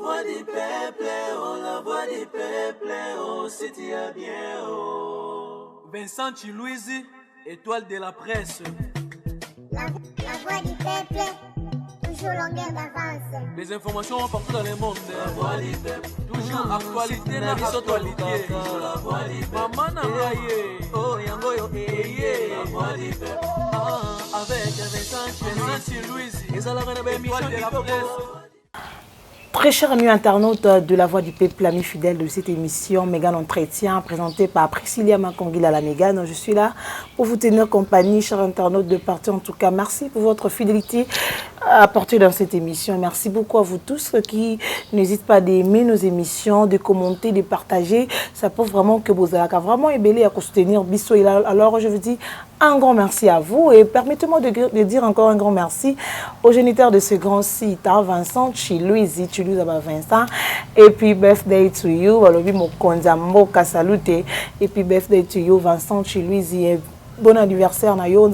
voix du peuple, oh, la voix du peuple, oh, si tu as bien, oh. Vincent Chilouizi, étoile de la presse. La voix du peuple, toujours longueur d'avance. Les informations partout dans le monde. La voix du peuple, toujours actualité na actualité. La voix du peuple, maman Nangaye, oh yango la voix du peuple. Avec Vincent Chilouizi, ils ont la émission de la presse. Très chers amis internautes de La Voix du Peuple, amis fidèles de cette émission Mégane Entretien, présentée par Priscilla Makongila la Mégane. Je suis là pour vous tenir compagnie, chers internautes de partout. En tout cas, merci pour votre fidélité apportée dans cette émission. Merci beaucoup à vous tous qui n'hésitent pas d'aimer nos émissions, de commenter, de partager. Ça prouve vraiment que vous avez vraiment aimé à soutenir Bisso. Alors, je vous dis un grand merci à vous et permettez-moi de dire encore un grand merci au géniteur de ce grand site, hein, Vincent Chilouizi, Vincent, et puis birthday to you, et puis birthday to you, Vincent Chilouizi, bon anniversaire Nayo,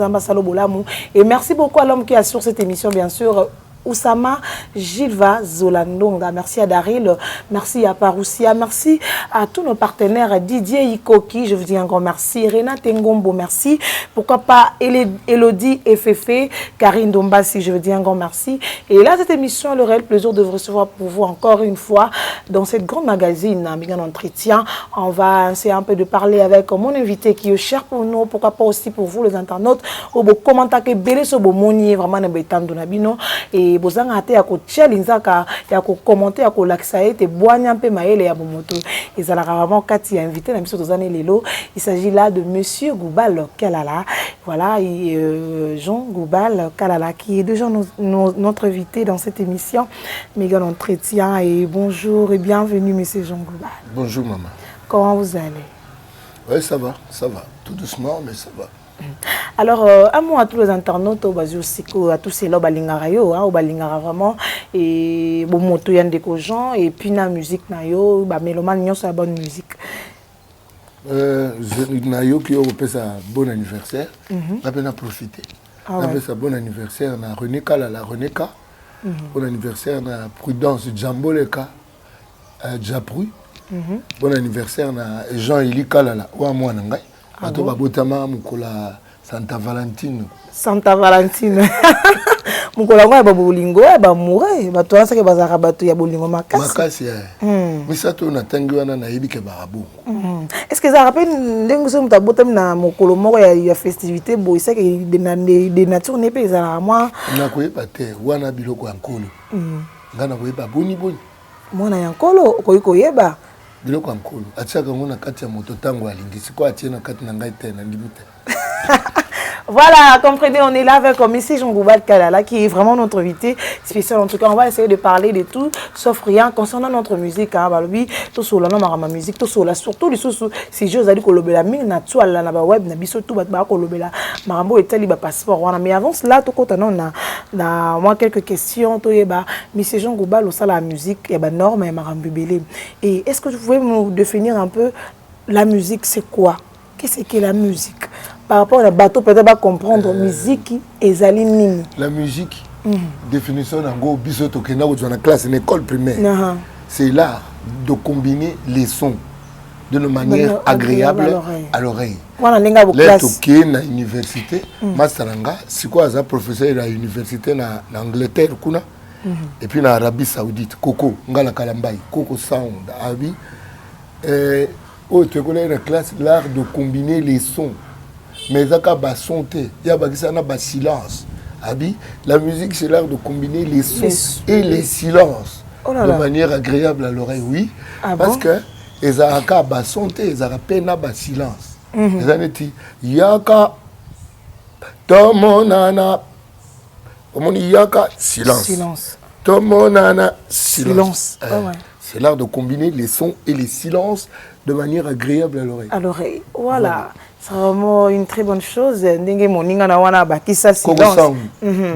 et merci beaucoup à l'homme qui assure cette émission, bien sûr, Oussama Gilva Zolandonga. Merci à Daryl, merci à Paroussia, merci à tous nos partenaires, Didier Ikoki, je vous dis un grand merci, Renate Ngombo, merci, pourquoi pas Elodie FF, Karine Dombassi, je vous dis un grand merci. Et là, cette émission, le réel plaisir de vous recevoir pour vous encore une fois dans cette grande magazine, Mégane Entretien. On va essayer un peu de parler avec mon invité qui est cher pour nous, pourquoi pas aussi pour vous les internautes, au beau commentaire que belé so beau monier vraiment n'embêtant de nabino et bozanga ate ya ko chelinzaka ya ko commenter ya ko lakisa ete boanya mpe maele ya bomoto ezala vraiment kati ya invité na biso tozane lelo. Il s'agit là de monsieur Goubal Kalala, voilà, Jean Goubal Kalala qui est déjà notre invité dans cette émission Mégane Entretien. Et bonjour et bienvenue monsieur Jean Goubal. Bonjour maman. Comment vous allez? Oui, ça va, tout doucement mais ça va. Alors, un mot à tous les internautes, à tous ces lobes balingarayo, au balingara vraiment, et bon moto yande ko gens et puis la musique nayo, ba mélomane nyon sa bonne musique. Nayo qui a sa bon anniversaire, n'a pas profité. Ah n'a sa bon anniversaire na René Kalala, bon anniversaire na Prudence Djamboleka, Djapru, bon anniversaire na Jean-Élie Kalala, ou à moi nangai. Bato babotama mukola Santa Valentine. Santa Valentine. Mukola ngwa ba bolingo ba moure bato asake bazaka bato ya bolingo makasi. Makasi misato na tangi wana na yebike barabu. Est-ce que ça rappelle ndenge so mutabotam na mokolo moko ya festivité bo isake de nature ne pe za moi. Na koyeba te wana biloko ya nkolo. Ngana koyeba boni mwana ya nkolo koyeba. Biloko nkolo atiaka ngona kati ya moto tango alingisi ko atie na kati na ngai te na limite. Voilà, comprenez, on est là avec monsieur Jean Goubal Kalala qui est vraiment notre invité spécial. En tout cas, on va essayer de parler de tout sauf rien concernant notre musique. Balobi, tout sur la ma musique, tout sur la surtout les sous si je allais kolobela mine na toile na ba web na biso tout ba kolobela marambo etali ba passeport wana. Mais avant cela, tout côté non na moi quelques questions to yeba monsieur Jean Goubal au sala la musique et ba norme et marambo belé. Et est-ce que vous pouvez nous définir un peu la musique, c'est quoi? Qu'est-ce que la musique? Par rapport à la bateau, peut-être pas comprendre musique et zalinini. La musique, définition d'un go bisoto que nous dans la classe en école primaire. C'est l'art de combiner les sons d'une manière agréable à l'oreille. Voilà, nenga bo classe. Là na université, Masaranga, c'est quoi ça professeur à l'université na Angleterre kuna. Et puis en Arabie Saoudite, Coco, ngala kalambai, Coco Sound, Abi. Tu connais la classe, l'art de combiner les sons. Mais il y a sonté, il y a silence. La musique, c'est l'art de combiner les sons et les silences de manière agréable à l'oreille, oui. Parce que il y a sonté, il y a peine silence. Il y a tomonana, il y a silence. Tomonana, silence. C'est l'art de combiner les sons et les silences de manière agréable à l'oreille. À l'oreille, voilà. C'est vraiment une très bonne chose. Ndenge moninga na wana bakisa silence.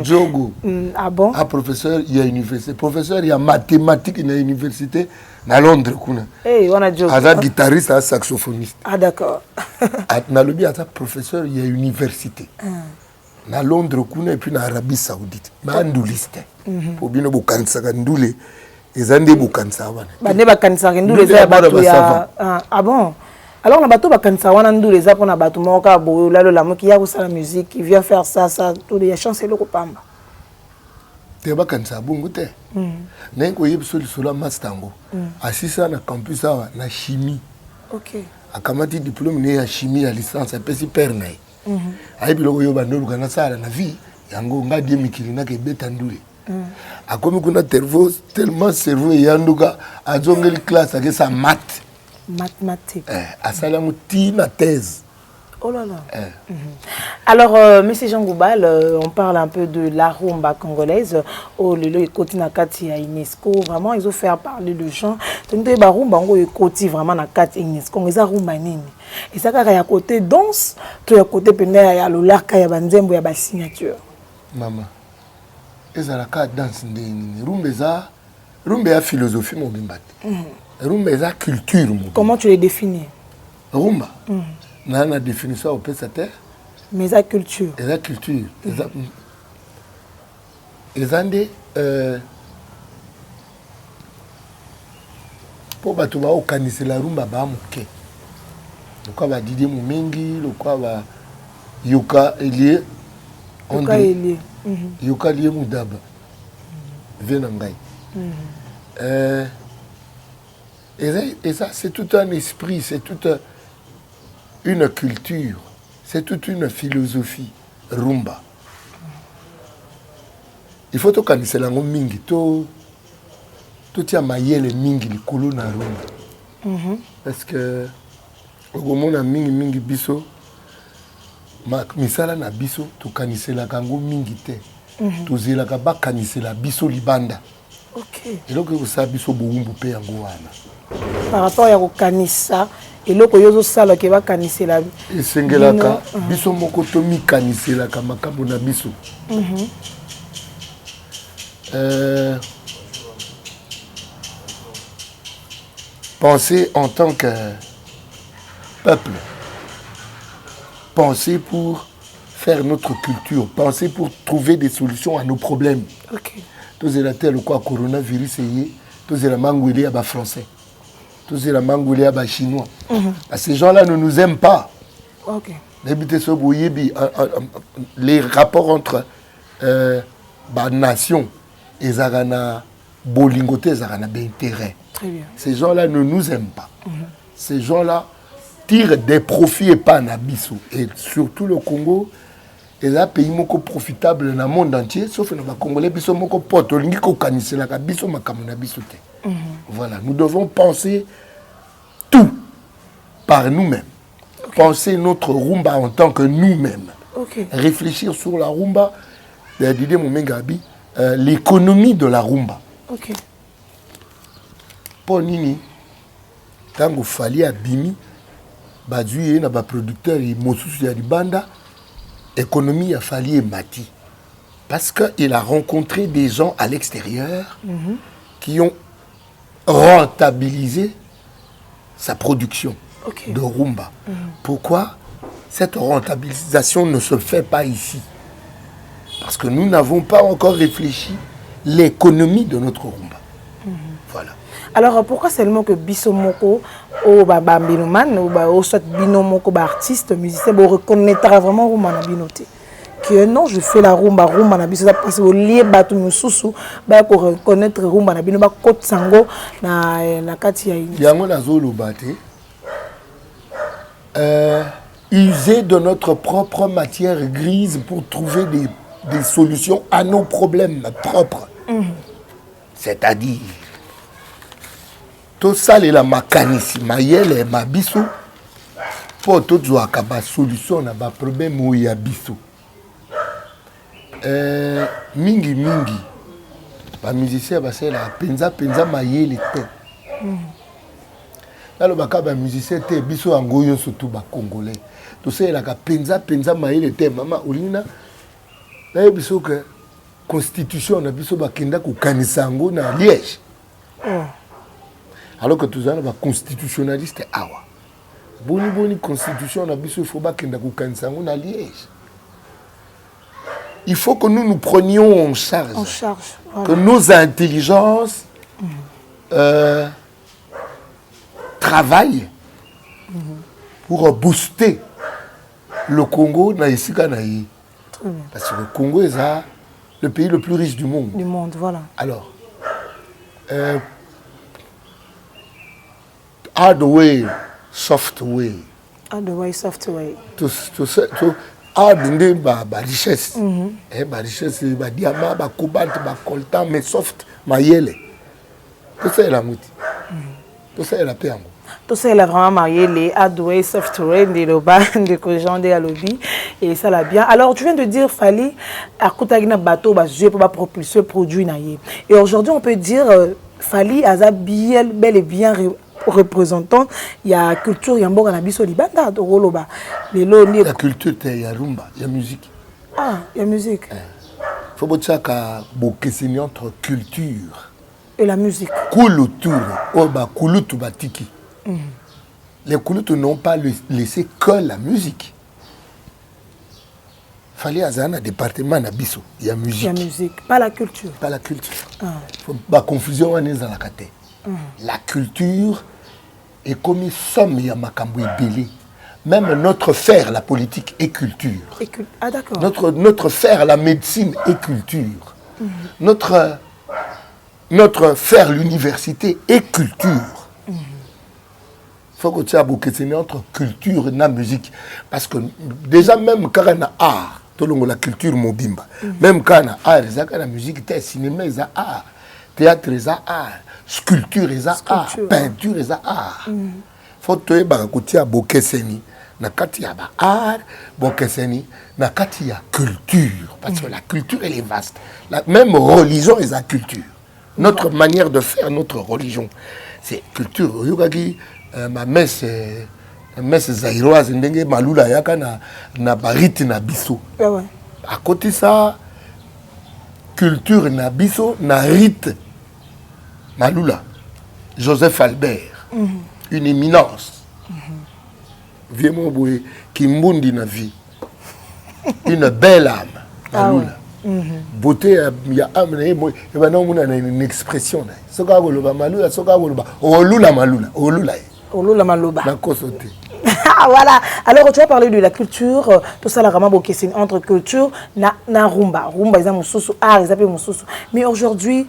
Djogo. Ah bon? Ah professeur, il y a université. Professeur, il y a mathématiques dans l'université à Londres kuna. Eh, wana Djogo. Asa guitariste, asa saxophoniste. Ah d'accord. Na lobi asa professeur, il y a université. Na Londres kuna et puis na Arabie Saoudite. Ma nduliste. Pour bien bo kansaka ndule. ezande bokanisa wana bande bakanisa ndule za bato ya ah bon alors na bato bakanisa wana ndule za pona bato moka boyo lalo la moki ya kusala musique il vient faire ça tout les chances le kopamba te bakanisa bongo te na ko yebso lisolo mastango asisa na campus awa na chimie OK akamati diplôme ne ya chimie ya licence apesi père na ye ayi biloko yo bandolo kana sala na vie yango ngadi mikili na ke beta ndule akomi kuna tellement cerveau yanduka azongeli classe ake sa mathématiques asala muti na thèse. Oh là là. Alors, Monsieur Jean Goubal, on parle un peu de la rumba congolaise. Oh, le côté na kati à UNESCO, vraiment, ils ont fait parler de gens. Donc, la rumba, on est côté vraiment na kati UNESCO. On est à rumba nini. Et ça, quand il y a côté danse, tout il y a côté pende, il y a le lac, il y a banzembo, il y a signature. Maman, ils ont la carte danse nini. Rumba est philosophie mon bimbate. Rumba est culture mon. Comment tu les définis? Rumba. N'a la définition au PSAT. Mais la culture. Et la culture. Ils ont des pour batuba organiser la rumba ba muke. Le quoi va Didier Mumengi, le quoi va Yoka Elie. Yoka Elie. Yoka Elie Mudaba. Venangai. Et ça c'est tout un esprit, c'est toute une culture, c'est toute une philosophie. Rumba. Il faut organiser la mingi tout y a mayele mingi li kolo na rumba. Parce que au moment mingi biso misala na biso to kanisela kango mingi te. To zela ka ba kanisela biso libanda. OK. Et donc vous savez biso boumbu pe yango wana. Par rapport à kanisa et loko yozo sala ke ba kanisela esengelaka biso moko to mi kaniselaka makambo na biso. Penser en tant que peuple, penser pour faire notre culture, penser pour trouver des solutions à nos problèmes. OK. Tous les tel quoi coronavirus est, tous les mangouilés à bas français, tous les mangouilés à bas chinois. Ces gens-là ne nous aiment pas. OK. Les rapports entre nations et Zarana Bolingoté, Zarana d'intérêt. Très bien. Ces gens-là ne nous aiment pas. Ces gens-là tirent des profits et pas n'abissou. Et surtout le Congo est un pays moko profitable dans le monde entier, sauf que les Congolais biso moko poto lingi ko kanisela ka biso makamu na biso te. Voilà, nous devons penser tout par nous-mêmes. Okay. Penser notre rumba en tant que nous-mêmes. Okay. Réfléchir sur la rumba, Didier Mumengabi, l'économie de la rumba. OK. Pour nini, tango fali abimi, baduye na ba producteur et mosusu ya libanda, économie a fali et mati. Parce qu'il a rencontré des gens à l'extérieur qui ont rentabilisé sa production de rumba. Pourquoi cette rentabilisation ne se fait pas ici? Parce que nous n'avons pas encore réfléchi l'économie de notre rumba. Voilà. Alors pourquoi seulement que biso moko o ba binoman ou ba soit bino moko ba artiste musicien bo reconnaîtra vraiment rumba na binoté que non je fais la rumba na biso parce que lié batu mususu ba ko reconnaître rumba na bino ba côte sango na kati ya yango na zolo baté user de notre propre matière grise pour trouver des solutions à nos problèmes propres. C'est-à-dire tout ça la makanisi mayele mabiso pour tout zo akaba solution na ba problème ou ya biso. Mingi ba musicien ba c'est la penza mayele te. Là le baka ba musicien te biso angoyo surtout ba congolais. Tout ça la penza mayele te mama olina na biso que constitution na biso ba kenda ko kanisa ngo na Liège. Alors que tous les constitutionnalistes awa. Boni constitution na biso faut pas kenda ko kanisa ngo na Liège. Il faut que nous nous prenions en charge. Que nos intelligences travaille pour booster le Congo na isika na yi. Parce que le Congo est le pays le plus riche du monde. Du monde, voilà. Alors, hard way, soft way. Hard way, soft way. Tout hard nde ba richesse. Ba richesse, ba diamant, ba cobalt, ba coltan, mais soft, ma yele. Tout ça est la mouti. Tout ça est la paix en gros. Tout ça, il a vraiment marié les hardware, software, des loba, des gens des lobby, et ça l'a bien. Alors, tu viens de dire, Fali, à Koutagina bateau, bah, je peux pas propulser produit naïe. Et aujourd'hui, on peut dire, Fali, Aza, bel et bien représentant, il y a culture, il y a un bon anabiso libanda, Roloba. La culture, il y a rumba, il y a musique. Ah, il y a musique. Il faut que tu aies entre culture et la musique. Kuluture, oba kulutu batiki. Les Kulutu n'ont pas laissé que la musique. Fallait avoir un département à Bissau. Il y a musique. Il y a musique, pas la culture. Pas la culture. La confusion on est dans la cate. La culture est comme une somme il y a makambo belé. Même notre faire la politique est culture. Ah d'accord. Notre faire la médecine est culture. Notre faire l'université est culture. Il faut que tu aies beaucoup entre culture et la musique. Parce que déjà, même quand on a art, la culture mobimba, même quand on a art, la musique, le cinéma, il y a art, théâtre, il y a art, sculpture, il y a art, peinture, il y a art. Il faut que tu aies beaucoup na kati ya ba art, bokeseni, na kati ya culture. Parce que la culture, elle est vaste. Même religion, est la culture. Notre manière de faire notre religion, c'est culture. Ma messe zaïroise ndenge malula yaka na bariti na biso. À côté ça, culture na biso na rite malula. Joseph Albert, une éminence. Viens-moi boye kimbundi na vie. Une belle âme malula. Beauté ya âme na yebo e bana mona na une expression na. Soka goloba malula, soka goloba olula malula, olula. Voilà. Alors, tu as parlé de la culture, tout ça, la ramabo question entre culture, na rumba. Rumba, ils ont mon sous art, ils appellent mon sous. Mais aujourd'hui,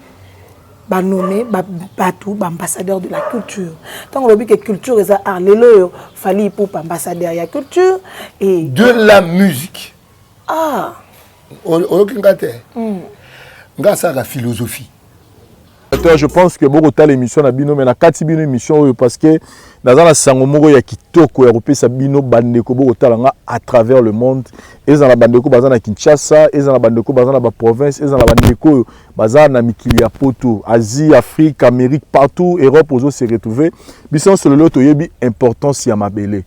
bah nommé, bah tout, ambassadeur de la culture. Tant qu'on dit que culture, ils ont art, les lois, fallait pour ambassadeur de la culture et de la musique. Ah. Grâce à la philosophie. Je pense que beaucoup de l'émission na bino mais na kati bino émission parce que dans la sangomoko ya kitoko européen sa bino bandeko beaucoup talanga à travers le monde et dans la bandeko bazana Kinshasa et dans la bandeko bazana ba province et dans la bandeko bazana mikili ya poto Asie, Afrique, Amérique partout Europe ozo se retrouver biso sur le lot yebi importance ya mabele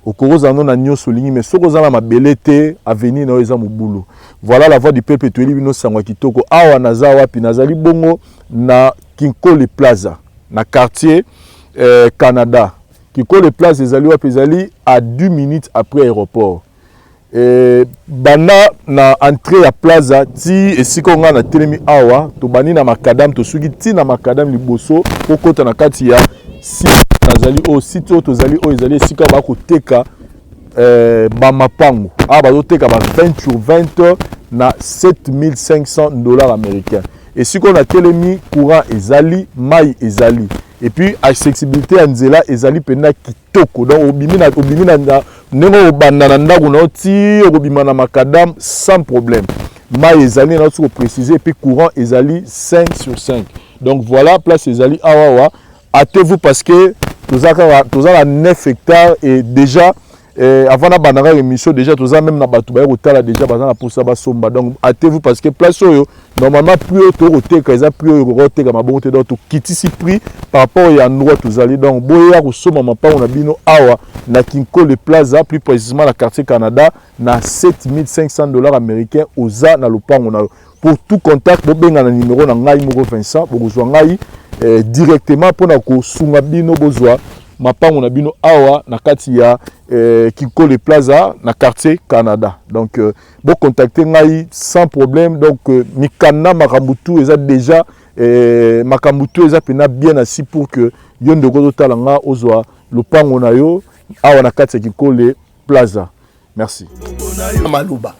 okoroza na nyo solingi mais sokoza na mabele te avenir na eza mobulu. Voilà la voix du peuple toeli bino sangwa kitoko awa nazawa pinazali bongo na Kinkole Plaza na quartier Canada. Kinkole Plaza ezali wa pezali à 2 minutes après aéroport. Bana na entrée à plaza ti esiko nga na telemi awa to bani na makadam to suki ti na makadam liboso okota na kati ya si nazali o site to zali o ezali esika ba ko teka ba mapango a ba zo teka ba 20 sur 20 na $7,500 américains. Et si on a telemi courant ezali mai ezali et puis accessibilité à nzela ezali pena kitoko donc obimina nengo obanda na ndako na ti obimana na makadam sans problème mai ezali na tout préciser et puis courant ezali 5 sur 5 donc voilà place ezali awawa hâtez-vous parce que tous à 9 hectares et déjà avant la banara émission déjà tous même na batu ba rotala déjà bazana pour ça ba somba donc hâtez-vous parce que place oyo normalement plus haut roté kaza plus haut roté ka mabonté donc kiti si prix par rapport à endroit tous allez donc boya ko soma mapa on a bino awa na Kinkole Plaza plus précisément la quartier Canada na $7,500 américains oza na lopango na pour tout contact bo benga na numéro na ngai moko Vincent bozwa ngai directement pour na ko sunga bino bozwa mapango na bino awa na kati ya Kinkole Plaza na quartier Canada. Donc bon contacter ngai sans problème donc mikana makambutu eza déjà makambo to eza pena bien assis pour que yo ndeko totala nga ozwa lopango na yo awa na kati ya Kikole Plaza. Merci. Maluba.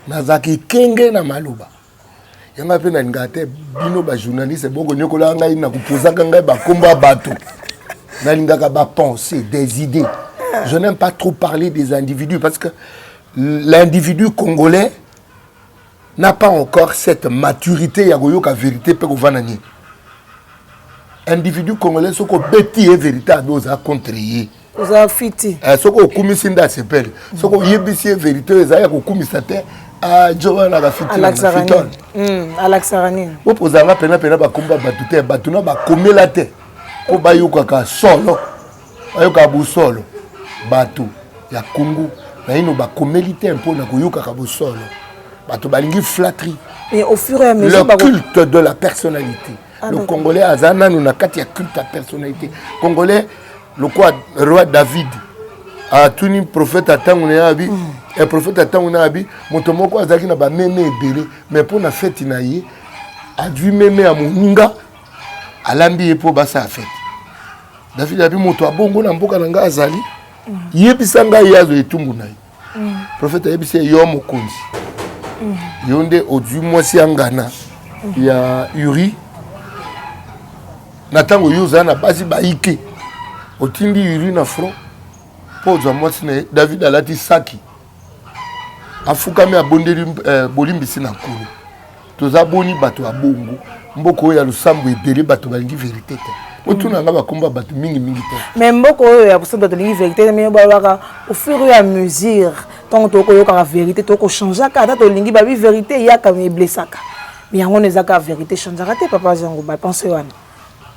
Nazaki kenge na maluba. Yanga pe na ngate bino ba journaliste boko nyokola ngai na kupozaka ngai ba komba bato. Na lingaka ba penser des idées. Je n'aime pas trop parler des individus parce que l'individu congolais n'a pas encore cette maturité ya goyoka vérité pe kovanani. Individu congolais soko beti et vérité adoza contrer. Oza fiti. Soko kumisi nda sepele. Soko yebisi vérité ezaya ko kumisa te a Joana la fiti. Alaxarani. Opozanga pena ba komba batute batuna ba komela te. Ko bayoka ka solo. Bayoka bu solo. Batu ya Kungu na ino ba komélité un peu na koyoka ka bu solo. Batu balingi flatterie. Et au fur et à mesure le culte de la personnalité. Le Congolais azana nous na kati ya culte à personnalité. Congolais le roi David a tuni prophète atangu na abi et prophète atangu na abi motomoko azaki na ba meme ebele mais pour na fête na ye a dû meme à moninga alambi pour basa fête. David abi moto abongo na mboka na nga azali yebisa nga yazo etumbu na ye. Prophète yebisa yo mokonzi. Yonde odu mwasi angana ya Uri natango yoza na basi baike otindi Uri na front poza mwasi na David alati saki afukami abondeli bolimbisi na kulu toza boni bato ya bongo mboko ya lusambo ebele bato balingi vérité te otuna nga bakomba bato mingi te mais mboko ya busambo bato balingi vérité mais balaka au fur et à mesure tant que tu as la vérité, tu as changé la vérité, il y a quand même blessé. Mais il y a la vérité, changer papa Zango, pensez à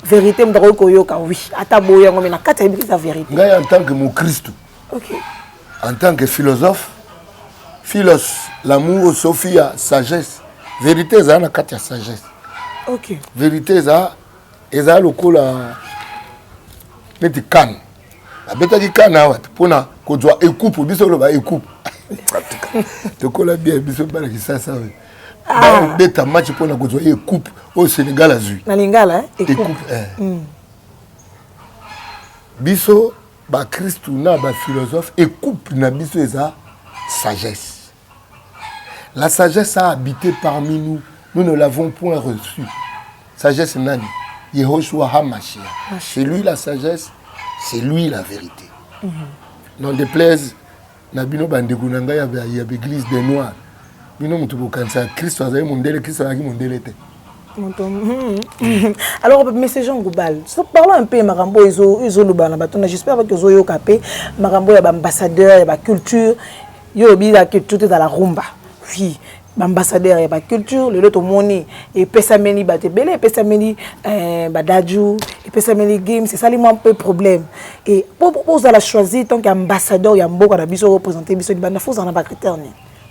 vérité, oui, à ta boya, on a la vérité. En tant que mon Christ, en tant que philosophe, l'amour, Sophia, sagesse, vérité, c'est la carte sagesse. Vérité, c'est le coup là, mais tu cannes. La bête qui canne, pour qu'on doit écouper, biso le va écouper. Tu connais bien, biso pas qui ça. Ah. Bête match pour qu'on doit écouper au Sénégal azui. Na lingala, écoupe. Biso, ba Christ ou na ba philosophe, écoupe na biso eza sagesse. La sagesse a habité parmi nous. Nous ne l'avons point reçue. Sagesse nani. Yehoshua HaMashiach. C'est lui la sagesse. C'est lui la vérité. Non déplaise, Nabino Bandegunanga y a l'église des Noirs. Bino mutubo kansa Christ azali mondele Christ azali mondele te. Alors message en global. Parlons un peu marambo izo lubana batona j'espère que zo yo capé marambo ya ambassadeur ya ba culture yo bi la culture dans la rumba. Oui. Ambassadeur et la culture, le lot au moni et pesameni batebele, pesameni badaju et pesameni game, c'est ça les un peu problème. Et pour la choisir tant qu'ambassadeur, il y a un beau qu'on besoin représenter biso di banda faut en avoir critère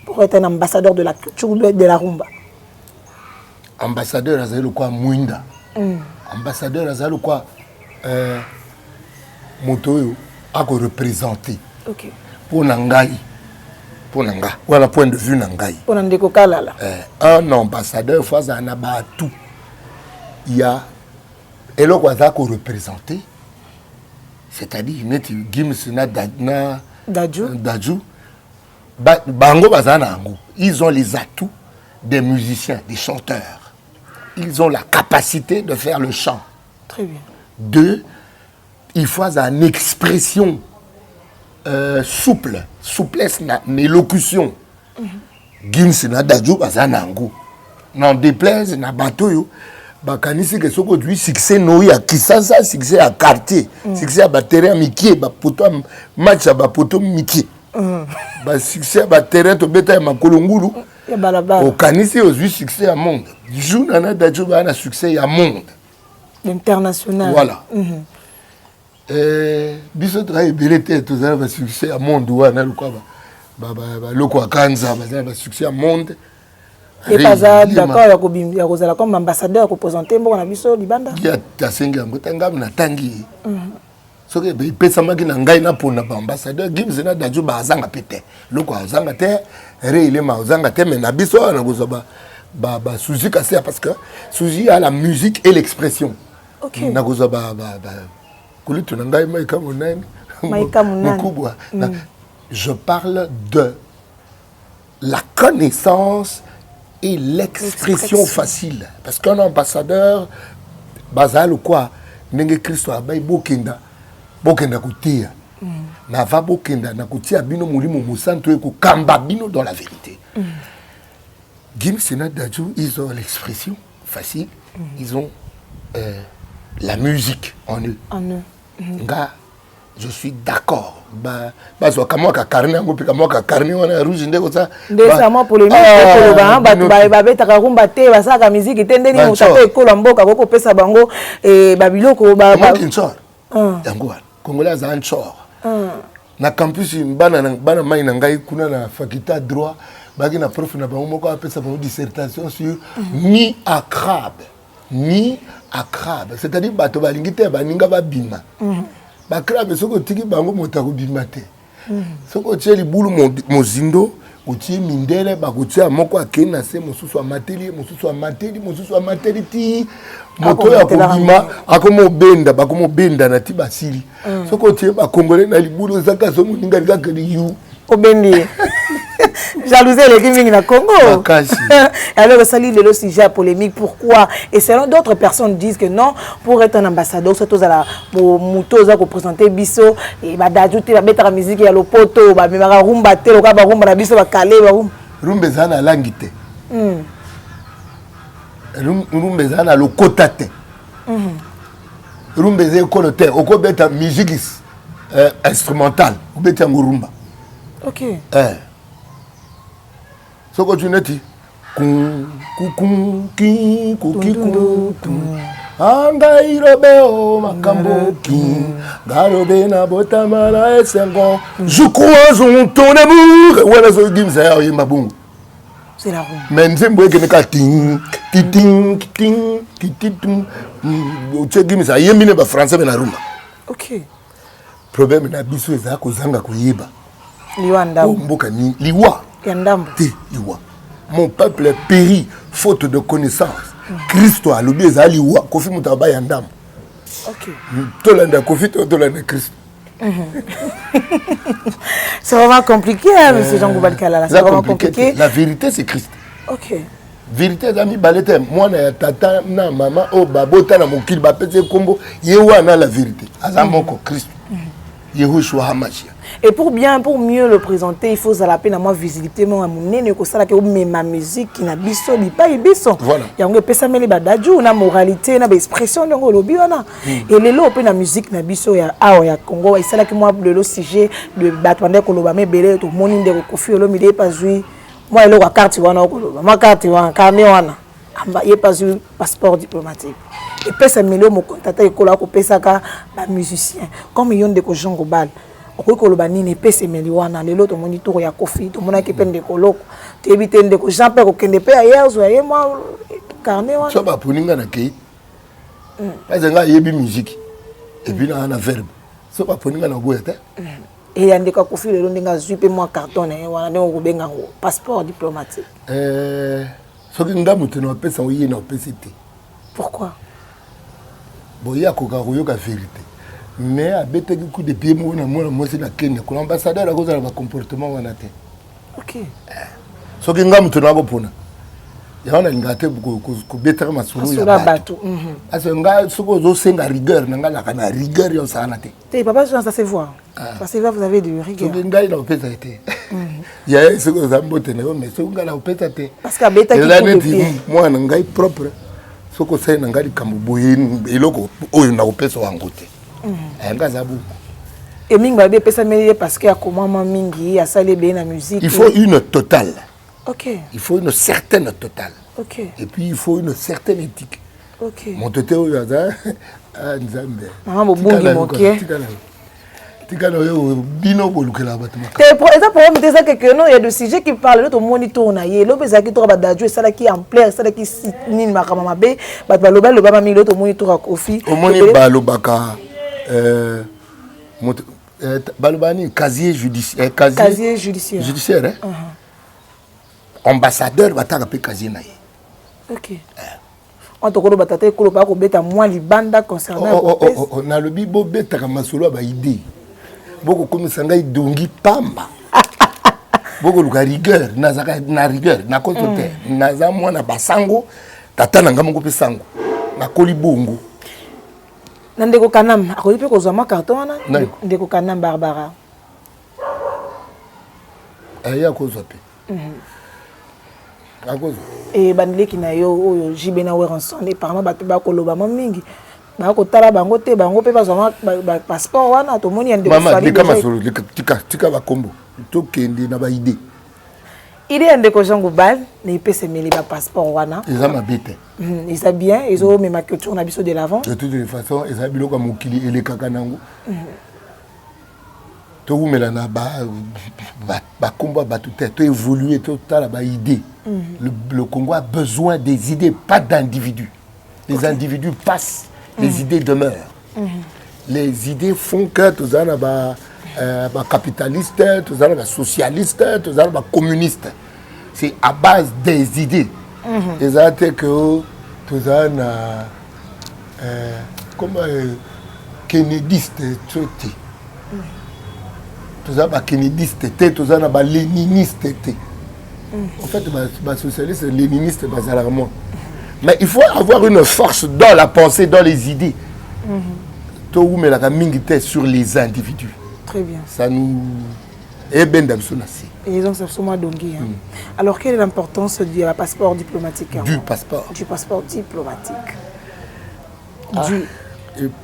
pour être un ambassadeur de la culture de la rumba. Ambassadeur azali le quoi muinda. Ambassadeur azali le quoi moto a ko représenter. OK. Pour nangai. Pour nanga voilà point de vue nangai pour ndeko kalala un ambassadeur face à nabatu il y a eloko azako représenter c'est-à-dire neti Gims na Daju bango bazana ngo ils ont les atouts des musiciens des chanteurs ils ont la capacité de faire le chant très bien. Deux, il faut une expression souplesse na élocution. Gims na Daju bazanango. Non déplaise na bateau bakanisi que soko du succès no ya Kisasa succès à quartier, succès à batterie mikie ba poto match ba poto mikie. Ba succès ba terrain to beta ya makolongulu. Ya balabala. Au kanisi au succès à monde. Du na Daju ba na succès à monde. International. Voilà. Biso travail belete tout ça va succès à monde wana le quoi le quoi kanza va succès à monde et pas d'accord ya kozala comme ambassadeur ko présenter mbo na biso libanda ya tasenga ngotanga na tangi soke be pesa maki na ngai na pona ba ambassadeur Gims na Daju bazanga pete le quoi zanga te re ile ma zanga te mais na biso na kozaba Suzy Kassia, parce que Suzy a la musique et l'expression. Ok. Je parle de la connaissance et l'expression facile. Parce qu'un ambassadeur, basal ou quoi, Nenge Christo abai bokenda kutia. Na va bokenda na kutia bino mulimo musanto eko kamba bino dans la vérité. Gim Sena Dadju, ils ont l'expression facile, ils ont la musique en eux. Nga, je suis d'accord. Bazo kama ka carnet ngo pika mo ka carnet wana rouge ndeko ça. Ndesama polémique ko ba ba ba betaka rumba te basaka musique tendeni mutato ekolo mboka ko pesa bango babiloko ba kinchor. Yango Congolais za nchor. Na campus bana mai na ngai kuna na faculté droit baki na prof na bango moko apesa bango dissertation sur ni à crabe. Ni à crabe, c'est-à-dire bato balingi te baninga babima. Ba crabe soko tiki bango motako bima te. Soko tie libulu mozindo, otie mindele bakotia moko akena se mosusu amateli, mosusu amateli ti moto ya kobima akomo benda bakomo benda na ti basili. Soko tie ba congolais na libulu zaka so moninga lika ke yu obendi. Jalousie les gaming na Congo. Alors ça lit le sujet polémique pourquoi et selon d'autres personnes disent que non pour être un ambassadeur c'est tous à la moto za ko présenter biso et ba d'ajouter ba mettre la musique ya lopoto ba memara rumba te lo ka ba rumba na biso ba calé ba rumba zana langite. Rumba zana lokota te. Rumba ze kolote oko beta musique instrumentale ou beta ngurumba. OK. Soko tuneti anga irobeo makambo garobe na botamala esengo je crois en ton amour wala so gimsa ya yemba bungu c'est la rumba mais nzembo ekene ka ting titing o che gimsa yemine ba français na rumba. OK. Problème na biso eza ko zanga kuyeba liwanda mboka ni liwa. Mon peuple périt faute de connaissance. Christo a l'oublié Zaliwa, Kofi Moutaba Yandam. OK. Tolanda Kofi, Tolanda Christ. C'est vraiment compliqué, hein, monsieur Jean-Goubal Kalala. C'est vraiment compliqué. La vérité, c'est Christ. OK. Vérité, Zami Balete, moi, tata, na maman, oh, babota, na mon kil, bapete, kombo, yewa, na la vérité. Azamoko, Christ. Yehoshua Hamashia. Et pour mieux le présenter, il faut ça la peine à moi visibilité moi monene ko sala ke ma musique qui na biso lipa biso. Voilà. Ya ngo pesa mele badaju na moralité na expression ngo lobi wana. Et lelo pe na musique na biso ya awa ya Congo et sala ke moi le sujet de batwande ko loba mebele to moni ndeko kofi lo mide pas jui. Moi elo ka carte wana ko loba. Ma carte wana kame wana. Amba ye pas jui passeport diplomatique. Et pesa mele mo contacter ekola ko pesa ka ba musicien comme yon de ko Jean Goubal. Okoloba nini pese meliwana lelo to moni tour ya kofi to mona ki pende koloko to ebite ndeko Jean Pierre ko kende pe ailleurs zo ye moi carnet wana so ba poninga na kei parce nga yebi musique et puis na verbe so ba poninga na goeta et ya ndeka kofi lelo ndinga zui pe moi carton wana ndeko ko benga ngo passeport diplomatique so ki nga mutu na pesa oyi na pesa te. Pourquoi? Boya ko ka yoka vérité. Mais à bête qui coup de pied moi c'est la Kenya ko ambassadeur à cause de leur comportement wana te. OK. So ki ngam tuna go pona. Ya wana ngate ko betra masuru ya bato. Aso nga soko zo senga rigueur nga kana rigueur yo sana te. Te papa ça se voit. Ça se voit vous avez de rigueur. So ki ngai na pesa te. Ya soko za mbote na yo mais soko ngala pesa te. Parce que beta qui coup de pied. Moi na ngai propre. Soko sai na ngai kamboye eloko oyo na pesa wangu te. Et mingi ba pesa meli parce que comment mingi a salé bien la musique. Il faut une totale. OK. Il faut une certaine totale. OK. Et puis il faut une certaine éthique. OK. Mon toté au yaza nzambe. Ah bo bungi moké. Tika no yo bino bolukela batuma. Et pour exemple pour me dire que non il y a des sujets qui parlent de monitor na ye lo pesa ki to ba dadjo ça là qui en plaire ça là qui nini makama mabe ba loba loba ma mi lo to monitor kofi. Au moni ba lobaka balobani casier judiciaire casier judiciaire hein? Ambassadeur bataka pe casier na ye Ok. On te connaît batata et kolo pas ko beta moi libanda concernant. On a le bibo beta comme solo ba idée. Boko comme sanga idongi pamba. Boko luka rigueur, na rigueur, na kotote, na za mwana basango, tata na ngamo ko pesango. Na koli bongo. Ndeko kanam, akoli pe ko zama carton wana. Ndeko kanam Barbara. Aya ko zope. Et bandileki na yo oyo jibena weranson parlement bato ba koloba mingi ba ko tala bango te bango pe bazama passeport wana to moni ande ko fali mama masolo tika ba kombo to kende na ba idée ande ko jango bal ne pese meli ba passeport wana ils ont mabete ils ont bien ils ont même ma culture na biso de l'avant de toute façon ils ont biloko mokili ele kakanango to umela na ba kombo ba tout est évoluer total ba idée. Le Congo a besoin des idées, pas d'individus. Les individus passent, les idées demeurent. Les idées font que tous les capitalistes, tous les socialistes, tous les communistes. C'est à base des idées. Les idées que tous les comme kennedistes, tous les kennedistes, tous les léninistes. En fait, les socialistes, les léninistes, mais il faut avoir une force dans la pensée, dans les idées. Tout mais la mingi sur les individus. Très bien. Ça nous est bien d'absolument. Et donc, c'est absolument dongué. Alors, quelle est l'importance du passeport diplomatique? Du passeport. Du passeport diplomatique.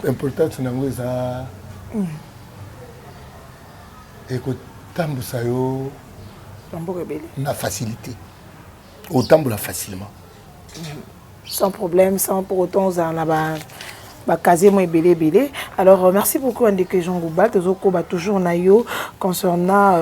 L'importance, c'est ça. Écoute, tambo sayo. La facilité. Autant pour la facilement. Sans problème, sans pour autant belé. Alors merci beaucoup Andeke Jean Goubal, toujours nayo concernant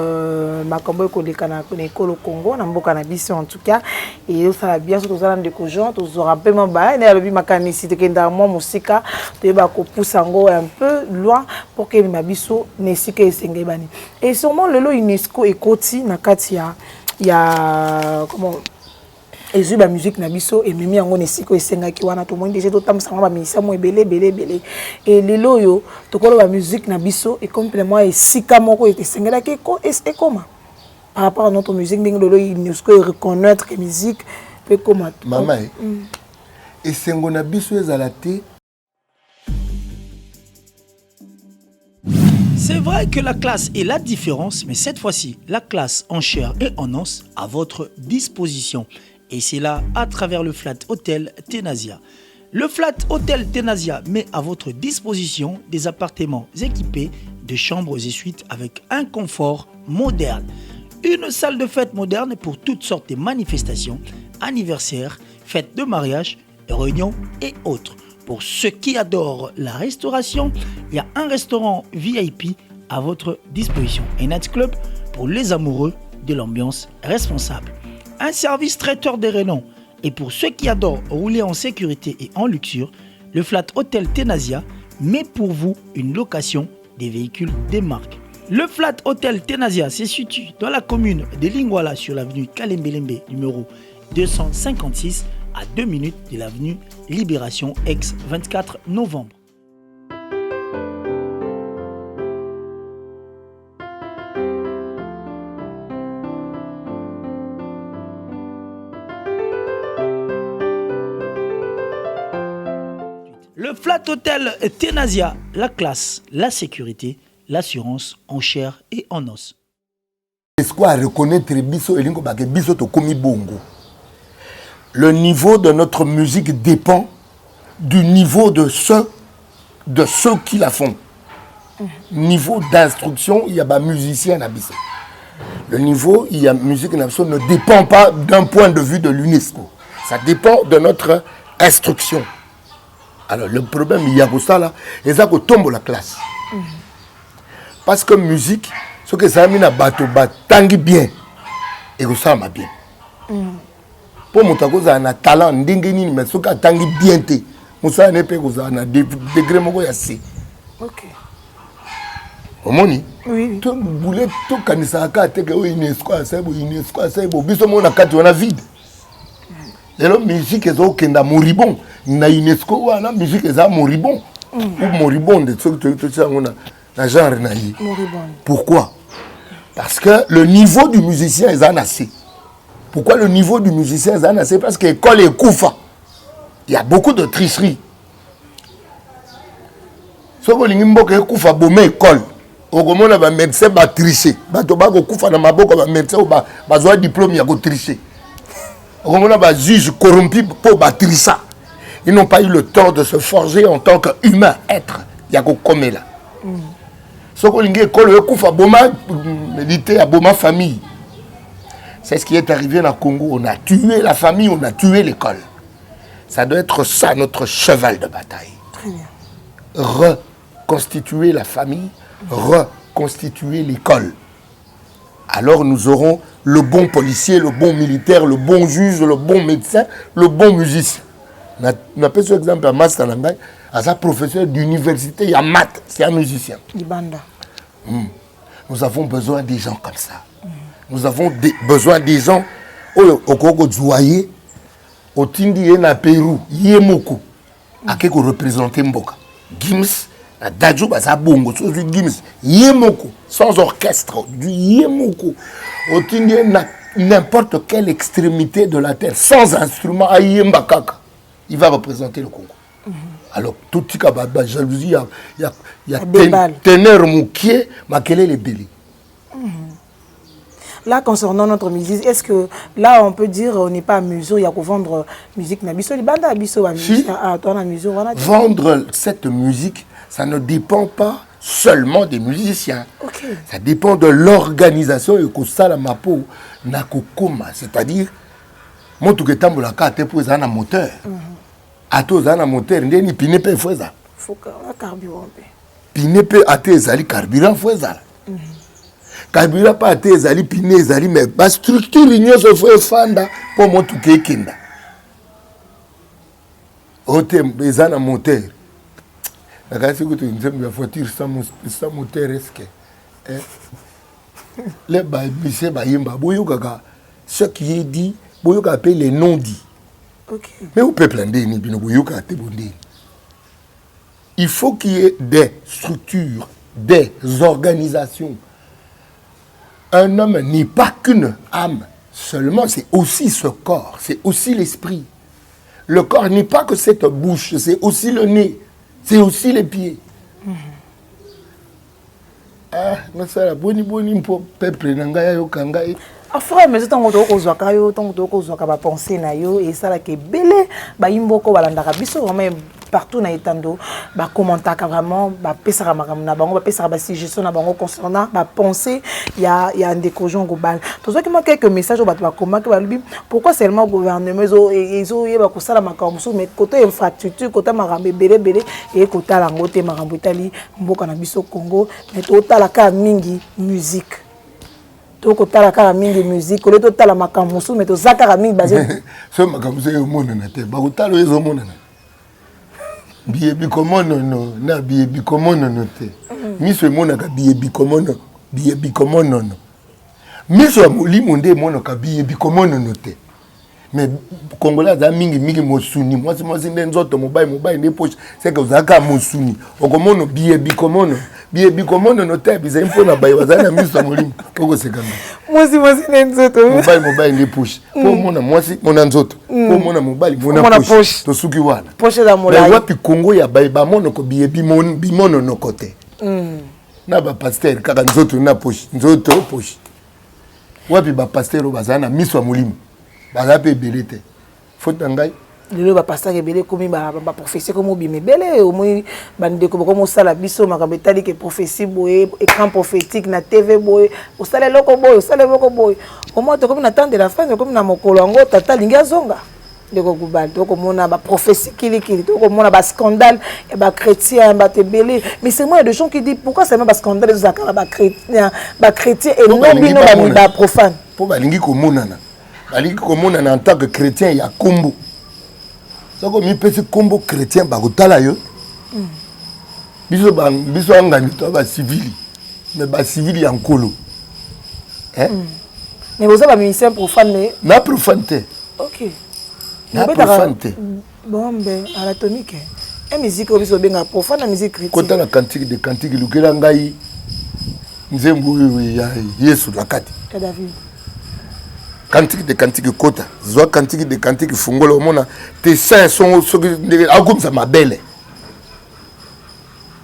ma combo kolekana ko Congo na mboka na biso en tout cas et ça va bien surtout ça Andeke Jean tous aura paiement ba na lobi makanisi te kenda mo musika te ba ko poussango un peu loin pour que mabiso nesika esenge bani et sûrement le UNESCO ekoti na kati ya comment et la musique na biso et mimi yango nesiko esenga ki wana to monde déjà to tamsanga ba misa mo belé et lelo yo to kolo ba musique na biso et complètement esika moko esengela ki ko et comment par rapport à notre musique ndenge lelo UNESCO reconnaître que musique peut comment maman et sengo na biso ezalate. C'est vrai que la classe est la différence, mais cette fois-ci, la classe en chair et en os à votre disposition. Et c'est là à travers le Flat Hotel Tenasia. Le Flat Hotel Tenasia met à votre disposition des appartements équipés de chambres et suites avec un confort moderne. Une salle de fête moderne pour toutes sortes de manifestations, anniversaires, fêtes de mariage, réunions et autres. Pour ceux qui adorent la restauration, il y a un restaurant VIP à votre disposition. Un nightclub pour les amoureux de l'ambiance responsable. Un service traiteur de renom. Et pour ceux qui adorent rouler en sécurité et en luxure, le Flat Hotel Tenasia met pour vous une location des véhicules des marques. Le Flat Hotel Tenasia se situe dans la commune de Lingwala sur l'avenue Kalembelembe numéro 256 à 2 minutes de l'avenue Libération ex-24 novembre. Le Flat Hotel Tenasia, la classe, la sécurité, l'assurance en chair et en os. Est-ce qu'on reconnaître biso elingo bake biso to komi bongo? Le niveau de notre musique dépend du niveau de ceux qui la font. Niveau d'instruction, il y a des musiciens à biso. Le niveau, il y a musique ne dépend pas d'un point de vue de l'UNESCO. Ça dépend de notre instruction. Alors le problème, il y a pour ça là, et ça tombe la classe. Parce que musique, ce que ça a mis à bateau, tangi bien, et que ça m'a bien. Pour mon taco, ça a un talent, ndingeni, mais ce que tangi bien te, ça n'est pas que ça a un degré moko yassé. Ok. Omoni? Oui. Tu voulais tout kanisa ka te que UNESCO a ça, UNESCO a ça, biso mona kati on a vide. Et la musique est au Kenda moribond. Na UNESCO, la musique est moribond. Ou moribond, de ce que tu sais, on a genre naïf. Pourquoi? Parce que le niveau du musicien est assez. Pourquoi le niveau du musicien est assez? Parce que l'école est koufa. Il y a beaucoup de tricherie. Si vous avez une koufa, bonne école. Au moment où les médecins vont tricher. Bato ba koufa na maboko ba médecin ou ba zoa diplôme ya ko tricher. Au moment où les juges corrompus pour tricher. Ils n'ont pas eu le temps de se forger en tant qu'humain, être. Il y a comme là. Si vous avez une école, koufa boma méditer à boma famille. C'est ce qui est arrivé dans le Congo. On a tué la famille, on a tué l'école. Ça doit être ça, notre cheval de bataille. Très bien. Reconstituer la famille, reconstituer l'école. Alors nous aurons le bon policier, le bon militaire, le bon juge, le bon médecin, le bon musicien. On a pris ce exemple à Master Langai, à sa professeur d'université, il y a maths, c'est un musicien. Nous avons besoin des gens comme ça. Nous avons besoin des gens au Congo Zouaye, au Tindi et na Pérou, Yemoko, à qui représenter Mboka. Gims, à Dadjou, à Bongo, du Gims, Yemoko, sans orchestre, du Yemoko. Au Tindi et n'importe quelle extrémité de la terre, sans instrument, à Yembakaka, il va représenter le Congo. Alors, tout ce qui est jalousie, il y a ténère moukier, mais quel est le délai? Là, concernant notre musique, est-ce que là, on peut dire on n'est pas à mesure, il y a qu'à vendre musique. Vendre cette musique, ça ne dépend pas seulement des musiciens. Okay. Ça dépend de l'organisation et que ça, la mapo, c'est-à-dire, moi, tout que temps, la carte pour un moteur. À tous un moteur, il n'y a pas de carburant. Il faut carburant. Il n'y a pas de carburant. Carburant pas été zali piné zali mais la structure union se fait fanda pour moi tout kekenda. Otem bezana moteur. La kasi que tu une voiture sans moteur est-ce que les baïbise bayimba boyo kaka ce qui est dit boyo ka appelle les non dits. OK. Mais au peuple ndeni bino boyo ka te bondé. Il faut qu'il y ait des structures, des organisations. Un homme n'est pas qu'une âme seulement, c'est aussi ce corps, c'est aussi l'esprit. Le corps n'est pas que cette bouche, c'est aussi le nez, c'est aussi les pieds. Ah, mais ça la boni pour peuple nangaya yo kangai. Afra mais tant que ozwaka yo tant que ozwaka ba penser na yo et ça la ke belé ba imboko balandaka biso vraiment partout na etando ba commenter vraiment ba pesaka makamna bango ba pesaka ba suggestion na bango concernant ba penser il y a un décojon global to zo ki moi quelques messages au ba comment que ba lubi pourquoi seulement gouvernement ezo yeba ko sala makambo so mais côté infrastructure côté makambe belé et côté la ngote makambo itali mboka na biso Congo mais to tala ka mingi musique toko tala kala mingi musique ole to tala makambo so mais to zakara mingi basé so makambo so yo mona na te ba ko tala ezo mona na biebi komono no na biebi komono no te miso mona ka biebi komono no miso molimo nde mona ka biebi komono no te mais congolais za mingi mosuni moi c'est nzoto mobile ne poche c'est que zaka mosuni okomono biebi komono no te biza info na baye bazana miso molimo oko sekanga moi c'est nzoto mobile ne poche pour mona moi mona nzoto pour mona mobile mona poche to suki wana poche da molai mais wapi Congo ya baye ba mona ko biebi bimono no côté na ba pasteur kaka nzoto na poche nzoto poche wapi ba pasteur bazana miso molimo baza pe belete faute ngai lelo ba pasteur belé komi ba professeur comme bi belé au moins bande ko comme sala biso makambe tali ke prophétie boye écran prophétique na TV boye o sala loko boye au moins to comme na temps de la fin comme na mokolo ngo tata lingi azonga ndeko kubal to ko mona ba prophétie kili to ko mona ba scandale et ba chrétien ba te belé mais c'est moi de gens qui dit pourquoi c'est même ba scandale de zakara ba chrétien et non bino ba profane po ba lingi ko monana ali komona en tant que chrétien il y a combo soko mi pesi combo chrétien ba kotala yo biso angani to ba civili mais ba civili en colo mais vous avez un musicien profane mais na profanité OK Bombe anatomique. Et musique obiso benga profane la musique critique. Kota la cantique de cantique lukela ngai. Nzembu ya Yesu la kati. David. Cantique de cantique kota. Zwa cantique de cantique fungola mona tes saints sont comme ça ma belle.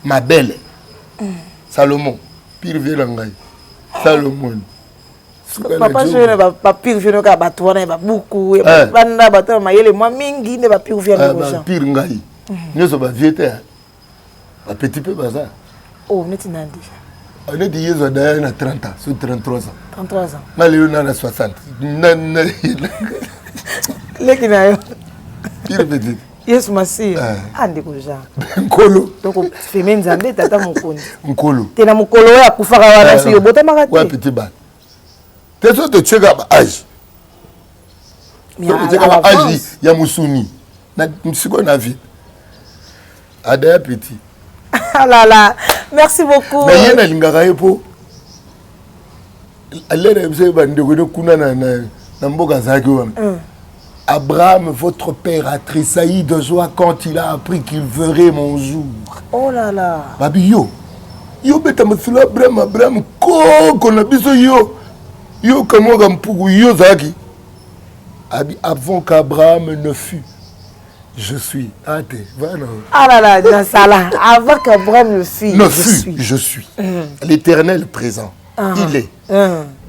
Ma belle. Salomon. Pire vieux ngai. Salomon. Papa je ne va pas pire vieux ka batwana ba beaucoup banda batwa mayele moi mingi ne ba pire vieux ngai. Pire ngai. Nous sommes vieux un petit peu bazar. Oh, net nandi. On est dit Yesu a 30 ans, sur 33 ans. 33 ans. Malé on a 60. Les qui n'a pire petit. Yesu masi. Ande ko ja. Nkolo. Donc femmes nzambe tata mokoni. Nkolo. Tena mokolo ya kufaka wana si yo bota makati. Ouais petit ba. T'es sûr de checker âge. Mais âge ya musuni. Na msiko na vie. Adaya petit. Ah là là, merci beaucoup. Mais yena lingaka epo. Allez mse bande ko kuna na mboka zaki wana. Abraham, votre père, a tressailli de joie quand il a appris qu'il verrait mon jour. Oh là là. Babi yo. Yo beta masula Abraham ko na biso yo. Yo kamo gampugu yo zaki. Avant qu'Abraham ne fût. Je suis. Ah là là, Nassala. Avant qu'Abraham ne fût. Je suis. L'Éternel présent. Il est.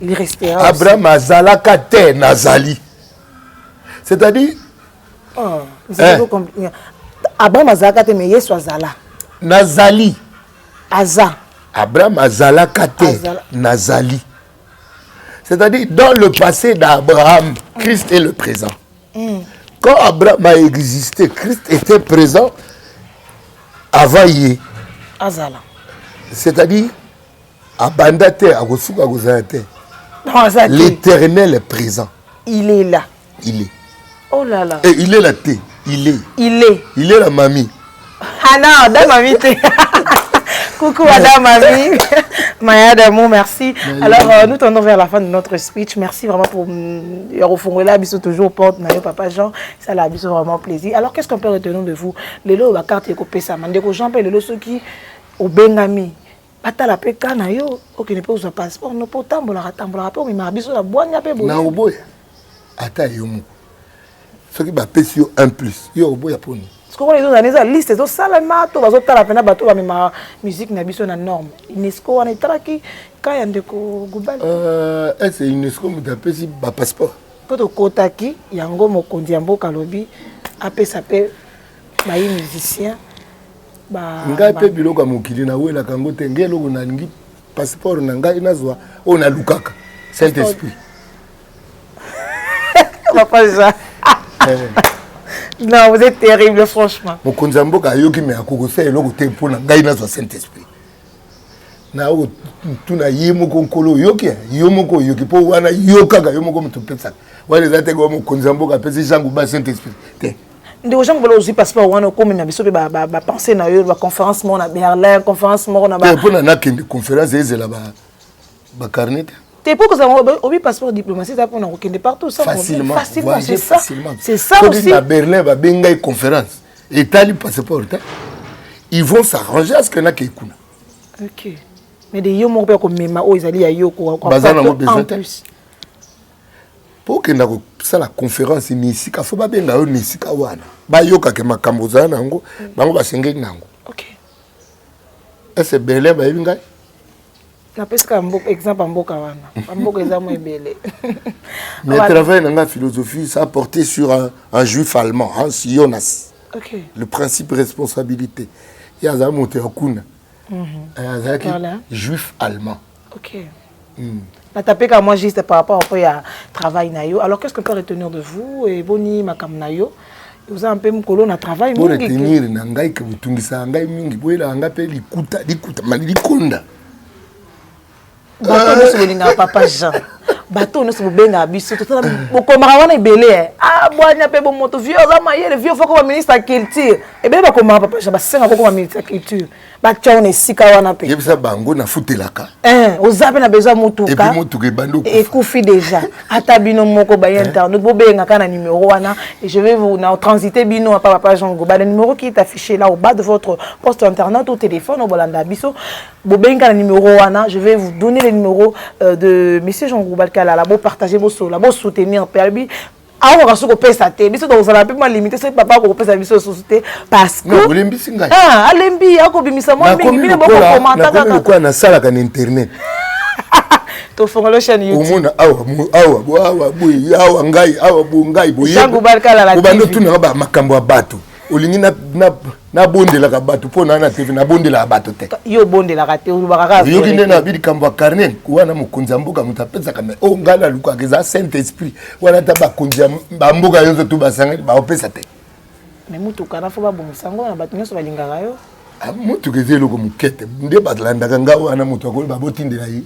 Il restera. Abraham azalaka te nazali. C'est-à-dire. Abraham azalaka te mais Yesu azala. Nazali. Aza. Abraham azalaka te nazali. C'est-à-dire, dans le passé d'Abraham, Christ est le présent. Quand Abraham a existé, Christ était présent avant hier. C'est-à-dire, l'Éternel est présent. Il est là. Il est. Oh là là. Et il est la thé. Il est. Il est. Il est la mamie. Ah non, dans mamie. Coucou madame, mamie. Maya d'amour, merci. Alors, nous tendons vers la fin de notre speech. Merci vraiment pour refonger là, bisous toujours porte, papa Jean. Ça l'a bisous vraiment plaisir. Alors, qu'est-ce qu'on peut retenir de vous? Les lots, la carte est coupée, ça m'a dit que Jean paye les lots ceux qui au Bengami. Bata la peka na yo, ok ne peut pas passeport, no peut tambola rapport, mais ma bisous la boîte n'a pas besoin. Na oboy. Ata yomu. Ce qui va payer sur 1+. Yo oboy pour nous. Ce qu'on les autres années, la liste, c'est ça le mato, vas-y t'as la peine bateau, mais ma musique n'a pas de norme. UNESCO on est traqué quand il y a des goubal. C'est UNESCO mais t'as payé sur passeport. Quand au Kotaki, yango mokondi ambo kalobi, apé sapé, bayi musicien. Nga pe biloko mokili na wela kango te ngelo na ngi passeport na ngai nazwa on a lukaka Saint-Esprit. Papa Jean. Non, vous êtes terrible franchement. Mokonzi mboka yoki me akoko se eloko te mpona ngai nazwa Saint-Esprit. Na o tuna yemoko nkolo yoki yomoko yoki po wana yokaka yomoko mutopesa. Wale zate go mokonzi mboka pesi jangu ba Saint-Esprit. Te. Des gens qui veulent aussi passer par un comme na biso ba penser na yo ba conférence mo na Berlin conférence mo na ba pour na kende conférence ezela ba carnet t'es pour que ça obi passeport diplomatie ça pour na kende partout ça facilement c'est ça c'est ça aussi na Berlin ba benga conférence et tali passeport ils vont s'arranger à ce que na kekuna. OK mais des yo mo pe ko mema o ezali ya yo ko en plus pour que na ça la conférence ici ka faut ba benga yo ici ka wana ba yoka ke makambo za nango bango ba sengeli nango. OK est-ce Berlin ba yinga na peska mboka exemple mboka wana mboka eza mo ebele. Mais travail dans la philosophie ça a porté sur un juif allemand hein Jonas. OK le principe responsabilité il y a un monté okuna juif allemand. OK na tapeka moi juste par rapport au travail na yo. Alors qu'est-ce qu'on peut retenir de vous et boni makam na yo vous avez un peu mukolo na travail pour retenir na ngai ke butungisa ngai mingi boela nga pe likuta mali likonda bato no se bolinga papa Jean bato no se bobenga biso to tala bokomaka wana ebele ah babwanya pe bo moto vieux za mayele vieux faut comme ministre de culture et bien ba comment papa ba senga comme ministre de culture ba tchone sika wana pe yebisa bango na futelaka ozape na besoin mutuka et puis mutuka bando ekufi déjà ata bino moko ba internet bo benga kana numéro wana et je vais vous na transiter bino papa Jean Goba le numéro qui est affiché là au bas de votre poste internet ou téléphone au bolanda biso bo benga na numéro wana je vais vous donner le numéro de monsieur Jean Goba Kalala bo partager vos sola bo soutenir perbi awo ka soko pesa te biso donc ça peut pas limiter c'est papa ko pesa biso société parce que non olembi ngai alembi ako bimisa mo mingi bino boko commenter kaka ko na sala kan internet to fongola chaîne YouTube omona awa boy awa ngai boye Jean Goba Kalala bando tuna ba makambo ya bato olingi na bondela ka bato pona na TV na bondela bato te yo bondela ka te ulubaka ka yo kinde na bidi kambo ya carnet wana mukonza mboka mutapeza kama o ngala luka keza Saint Esprit wana ta bakonza ba mboka yonzo tu basanga ba opesa te mais mutuka na fo ba bomusango na bato nyonso balingaka yo mutuka ezelo ko mukete nde batlanda kanga wana mutu akoli ba botindela yi.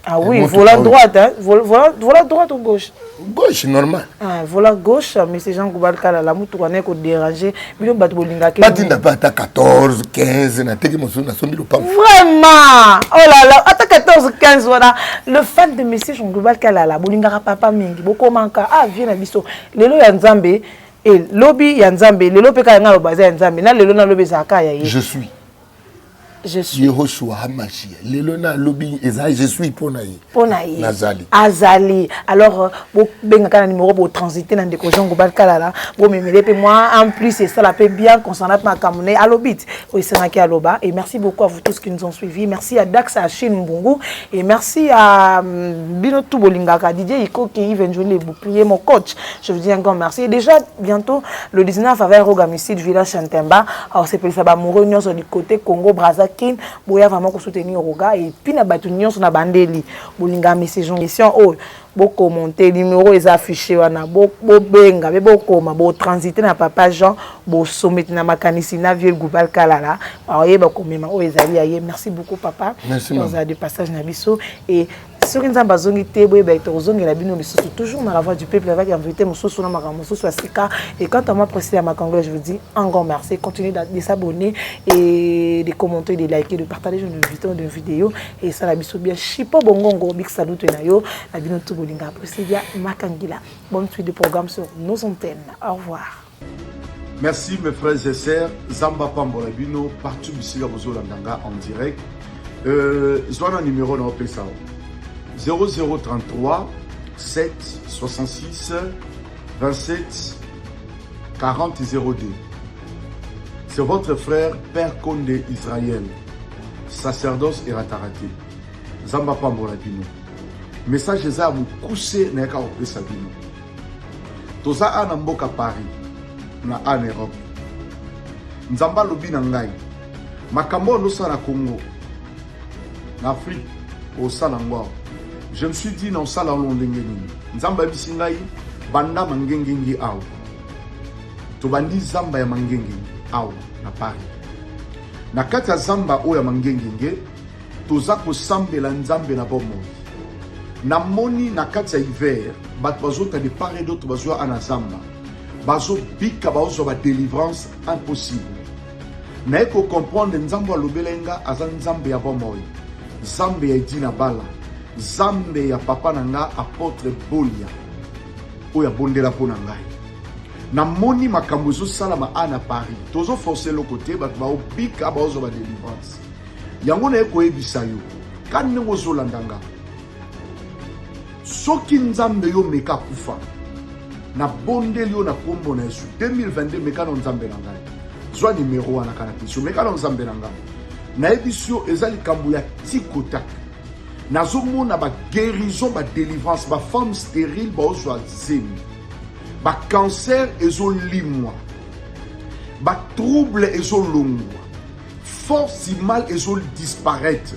Ah oui, volant droite, hein? Volant droite ou gauche? Gauche, normal. Ah, volant gauche, mais ces gens qui ont la moutou qu'on est dérangé. Mais on va te bolinga. Batinda pas à 14, 15, na teki mon na sombi le pas. Vraiment! Oh là là, à 14, 15, voilà. Le fan de Monsieur Jean Global Kalala, bolinga papa mingi, boko manka, ah, viens à biso. Lelo ya Nzambe, et lobby ya Nzambe, lelo peka nga obaza ya Nzambe, na lelo na lobby zaka ya ye. Je suis. Je suis. Yehoshua Hamashia. Lelona lobby ezali je suis ponayi. Ponayi. Nazali. Azali. Alors bo benga kana numéro bo transiter na ndeko Jean Goba Kalala. Bo memele pe moi en plus c'est ça la paix bien concernant ma kamone à l'obit. Oui c'est na ki aloba et merci beaucoup à vous tous qui nous ont suivis. Merci à Dax à Chine Mbungu et merci à Bino Tubolingaka DJ Iko qui vient jouer les boucliers mon coach. Je vous dis encore merci. Et déjà bientôt le 19 avec Rogamicide village Chantemba. Alors c'est pour ça ba moureux sur du côté Congo Brazzaville. Boya vraiment ko soutenir Roga et puis na batu nyonso na bandeli bolinga message mission oh bo commenter numéro est affiché wana bo benga be bo koma bo transiter na papa Jean bo soumettre na makanisi na vieux Goubal Kalala aye ba komema o ezali aye merci beaucoup papa nous a de passage na biso et sur une zambazongi te boye ba tozongi la bino biso toujours dans la voix du peuple avec invité mosusu na makambo mosusu asika et quand on m'a précisé à ma congolais je vous dis un grand merci continuez de s'abonner et de commenter de liker de partager une vidéo et ça la biso bien chipo bongongo big salut na yo la bino tout bolinga précisément makangila bonne suite de programme sur nos antennes au revoir. Merci mes frères et sœurs Zamba Pambola bino partout ici à Bozolandanga en direct zona numéro na opesa 0033 7 66 27 40 02. C'est votre frère Père Condé Israël, sacerdoce et ratarate. Zamba Pambola bino. Message eza mukuse na yaka opesa bino. Toza ana mboka Paris na en Europe. Nzamba lobi na ngai. Makambo no sala Congo. Na Afrique au Salangwa. Je me suis dit non ça la londengeni. Nzamba bisingai banda mangengengi aw. To bandi zamba ya mangengengi aw na Paris. Na kati ya zamba o ya mangengengi toza ko sambela nzambe na bomo. Na moni na kati ya hiver bat bazota de part et d'autre bazo ana zamba. Bazo bika bazo ba délivrance impossible. Na eko comprendre nzambe lobelenga azan nzambe ya bomo. Zambe ya Dina Bala. Zambe ya papa nanga apôtre Bolia oya bondela pona ngai na moni makambo zo salama ana Paris tozo forcer le côté ba obika ba ozo ba délivrance yango na eko ebisa yo kanne ngozo landanga soki nzambe yo meka kufa na bondeli yo na kombo na Yesu 2022 meka na nzambe na ngai zwa numéro wana kana piso meka na nzambe na ngai na ebisio ezali kambu ya tikotak nazomona ba guérison ba délivrance ba femme stérile ba ozwa zemi ba cancer ezolimwa ba trouble ezolongwa force mal ezol disparaître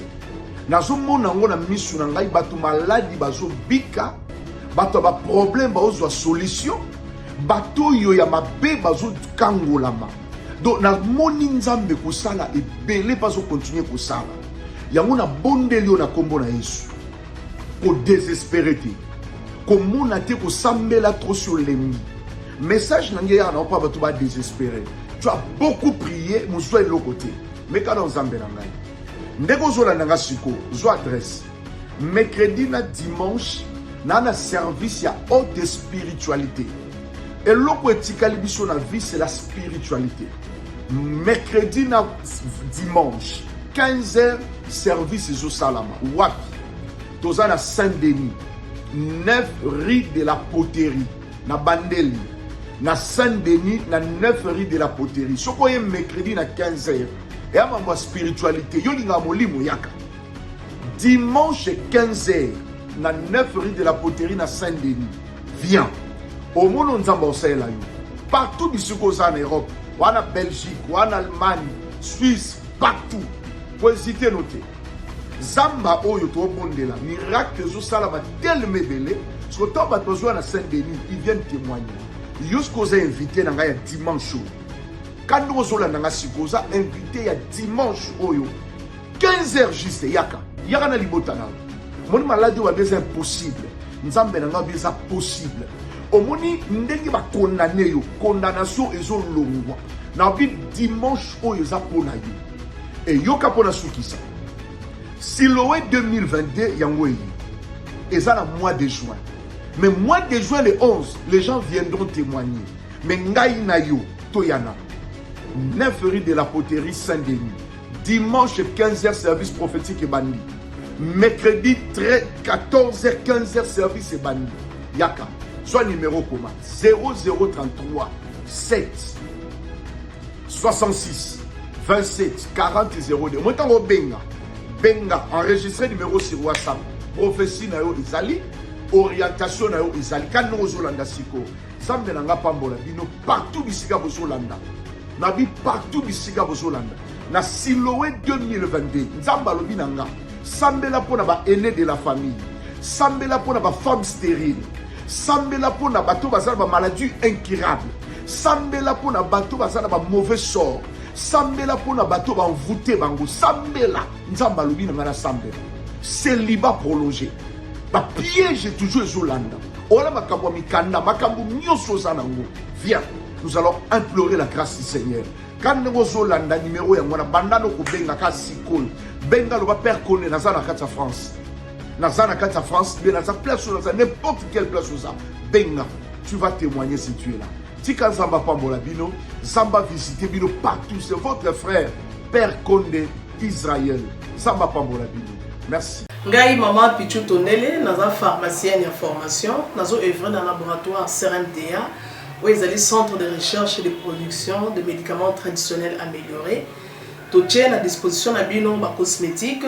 nazomona ngo na misu na ngai bato maladi bazobika bato ba problème ba ozwa solution bato yo ya mabe bazokangolama donc na moni nzambe kosala ebele bazo continuer kosala yango na bondeli yo na kombo na Yesu ko désespéré te ko mona te ko sambela trop sur lembi Message n'engaya n'a pas tout désespéré. Tu as beaucoup prié, mon soin de l'autre côté. Mais quand on s'en bénangaï. Ndeko zola nanga siko, zo adresse. Mercredi na dimanche, na na service ya haute spiritualité. Et l'autre etikali biso na vie, c'est la spiritualité. Mercredi na dimanche, 15h, service zo salama. Wapi. Toza na Saint-Denis, 9 rue de la Poterie, na Bandeli. Na Saint-Denis, na 9 rue de la Poterie. Soko ye mercredi na 15h. Et à ma spiritualité, yo linga molimo yaka. Dimanche 15h, na 9 rue de la Poterie na Saint-Denis. Viens. Au monde nzamba osela yo. Partout bisiko en Europe, ou en Belgique, ou en Allemagne, Suisse, partout. Pour hésiter noter. Zamba oyo to bondela, miracle zo sala ba tellement belé, parce que tant ba besoin na Saint-Denis, ils viennent témoigner. Jusqu'aux invités na ya dimanche. Quand nous sommes dans la sikoza, invité à dimanche oyo 15h juste yaka yaka na libotana mon maladie wa des impossible nzambe na nga possible omoni ndenge ba condamné yo condamnation ezo longwa na bi dimanche oyo za pona yo et yoka pona sukisa Siloé 2022 yango yi eza na mois de juin mais mois de juin le 11 les gens viendront témoigner mais ngai na yo toyana 9 rue de la Poterie Saint-Denis. Dimanche 15h service prophétique et bandi. Mercredi 14h 15h service et bandi. Yaka. Soit numéro commun 0033 7 66 27 40 02. Moi tango benga enregistré numéro sur WhatsApp. Prophétie na yo izali, orientation na yo izali. Kan no zolanda siko. Sambe na nga pambola bino partout bisika bozolanda. Na bi partout bisika bozolanda. Na Siloé 2022. Nzamba lobi nanga. Sambela pona ba aîné de la famille. Sambela pona ba femme stérile. Sambela pona bato bazala ba maladie incurable. Sambela pona bato bazala ba mauvais sort. Sambela pona bato ba envoûté bango. Sambela nzamba lobi nanga na sambela. Célibat prolongé. Ba piège toujours ezolanda. Ola makambo mikanda makambo nyoso zanango. Viens. Nous allons implorer la grâce du Seigneur. Quand nous avons l'anda numéro ya mwana bandano ko benga ka sikol. Benga lo ba père connaît nazana kata France. Nazana kata France, mais dans place ou dans n'importe quelle place où ça. Benga, tu vas témoigner si tu es là. Tika Zamba Pambola Bino, Zamba visiter Bino partout, c'est votre frère Père Condé Israël. Zamba Pambola Bino. Merci. Ngai maman Pichu Tonele, naza pharmacienne en formation, nazo œuvrer dans le laboratoire CRMTA. Où ils allaient centre de recherche et de production de médicaments traditionnels améliorés. Tout tient à disposition de bino cosmétiques,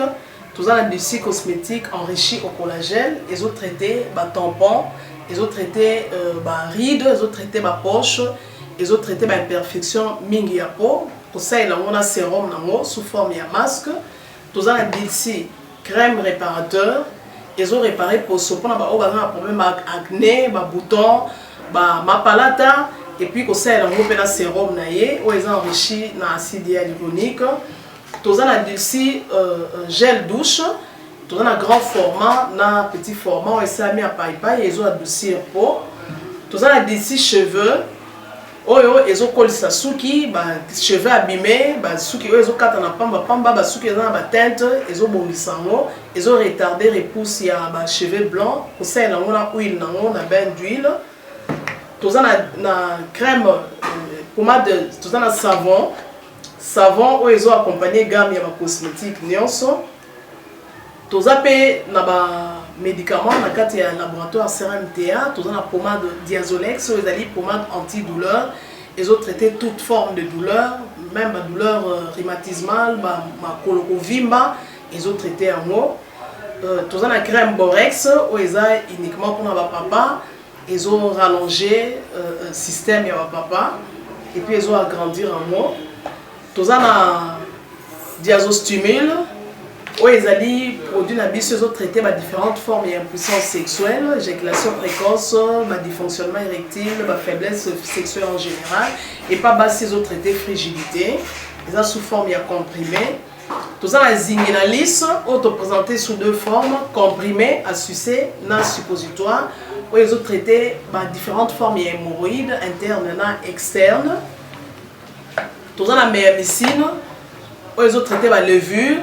tout ça des cosmétiques enrichis au collagène, ils ont traité tampons, ils ont traité rides, ils ont traité poche, ils ont traité imperfection mingi ya peau. Pour ça il a un sérum sous forme de masque. Tout ça des crème réparateur, ils ont réparé pour ce pour un problème acné, boutons. Ma palata et puis qu'on sait un sérum naïe où ils ont enrichi na acide hyaluronique. Tous en a d'ici gel douche, tous en a grand format, na petit format où ils ont mis à paille ils ont adouci un pot. Tous en a d'ici cheveux, où ils ont collé sa souki, cheveux abîmés, souki ils ont quatre en pamba, souki ils ont la teinte, ils ont bombé sango, ils ont retardé repousse il y a cheveux blancs. Pour ça ils ont huile, na bain d'huile. Tout en a crème, pommade, tout en a savon où ils ont accompagné gamme de cosmétiques nyonso. Tout en a médicaments dans le laboratoire CRMTA, tout en a pommade Diazolex, où ils ont pommade antidouleur. Ils ont traité toute forme de douleur, même la douleur rhumatismale, ma colorovimba, ils ont traité en haut. Tout en a crème Borex, où ils ont uniquement pour ma papa. Ils ont rallongé le système de papa et puis ils ont agrandi en moi. Tous en a diazostimule où ils ont produit la bise, ils ont traité différentes formes d'impuissance sexuelle, éjaculation précoce, dysfonctionnement érectile, faiblesse sexuelle en général et pas bas ils ont traité frigidité. Ils ont sous forme de comprimé. Tous la zinginalise, auto-présenté sous 2 formes, comprimé, à sucer, non suppositoire, où ils ont traité différentes formes hémorroïdes, internes et externes. Tous la médecine, où ils ont traité la levure,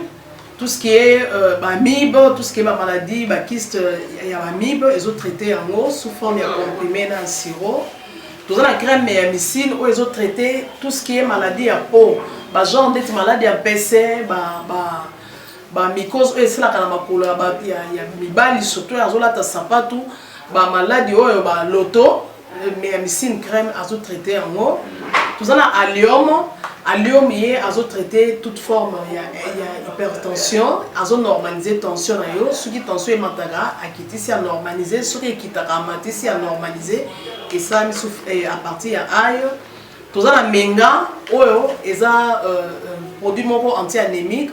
tout ce qui est amibe, tout ce qui est maladie, kyste, il y a amibe, ils ont traité en eau sous forme de comprimé dans le sirop. Tous la crème médecine, où ils ont traité tout ce qui est maladie à peau. Genre d'être malade à PC, mycose, c'est la canamakula, il y a mibali surtout, azolata sapatou, maladie, l'auto, médecine crème, azo traité en eau. Tout ça, allium, il y a azo traité toute forme, il y a hypertension, azo normaliser tension, ce qui tension est mataga, à quitter si à normaliser, ce qui est quitte si à normaliser, et ça, à partir de aïe. Tout ça, la menga, ils ont produit anti-anémique.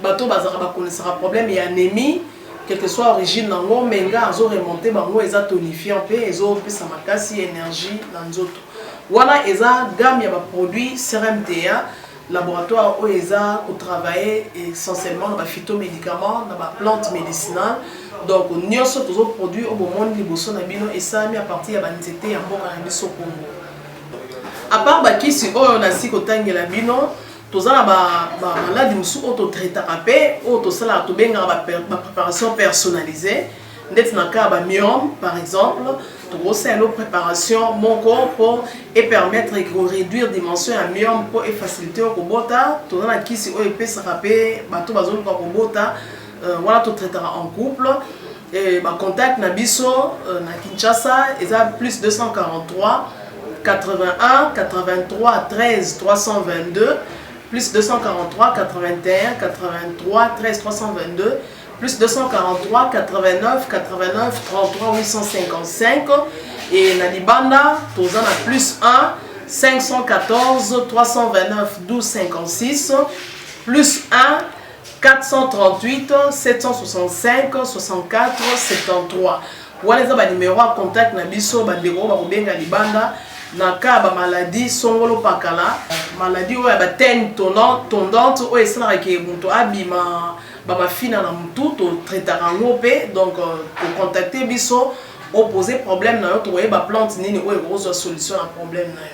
Bateau connaissera problème et anémie, quelle que soit l'origine, menga, ils ont remonté, ils ont tonifié un peu, ils ont plus de énergie dans les autres. Voilà, ils ont gamme de produits CRMTA, laboratoire où ils ont travaillé essentiellement dans les phytomédicaments, dans les plantes médicinales. Donc, nous avons tous les produits au moment où nous avons et ça mis à partir de l'anxiété et en Congo. À part bakisi on a si kotangela bino tozala maladi musu auto traiter apé auto sala to benga préparation personnalisée ndeti na ka ba myome par exemple to c'est une préparation mon corps et permettre de réduire dimension à myome pour faciliter au kobota tozala kisi o epesa rapé bato bazolo ko kobota voilà to traiter en couple et ba contact na biso na Kinshasa eza plus 243 81 83 13 322 plus 243 81 83 13 322 plus 243 89 89 33 855 et na libanda tozana plus 1 514 329 12 56 plus 1 438 765 64 73 voilà les numéros à contact na biso bandeko ba kobenga libanda na ka ba maladie songolo pakala maladie oya ba tene tondante o esala ke muto abima ba mafina na mutu to traitera ngope donc pour contacter biso opposer problème na yo to ba plante nini o e solution à problème na yo.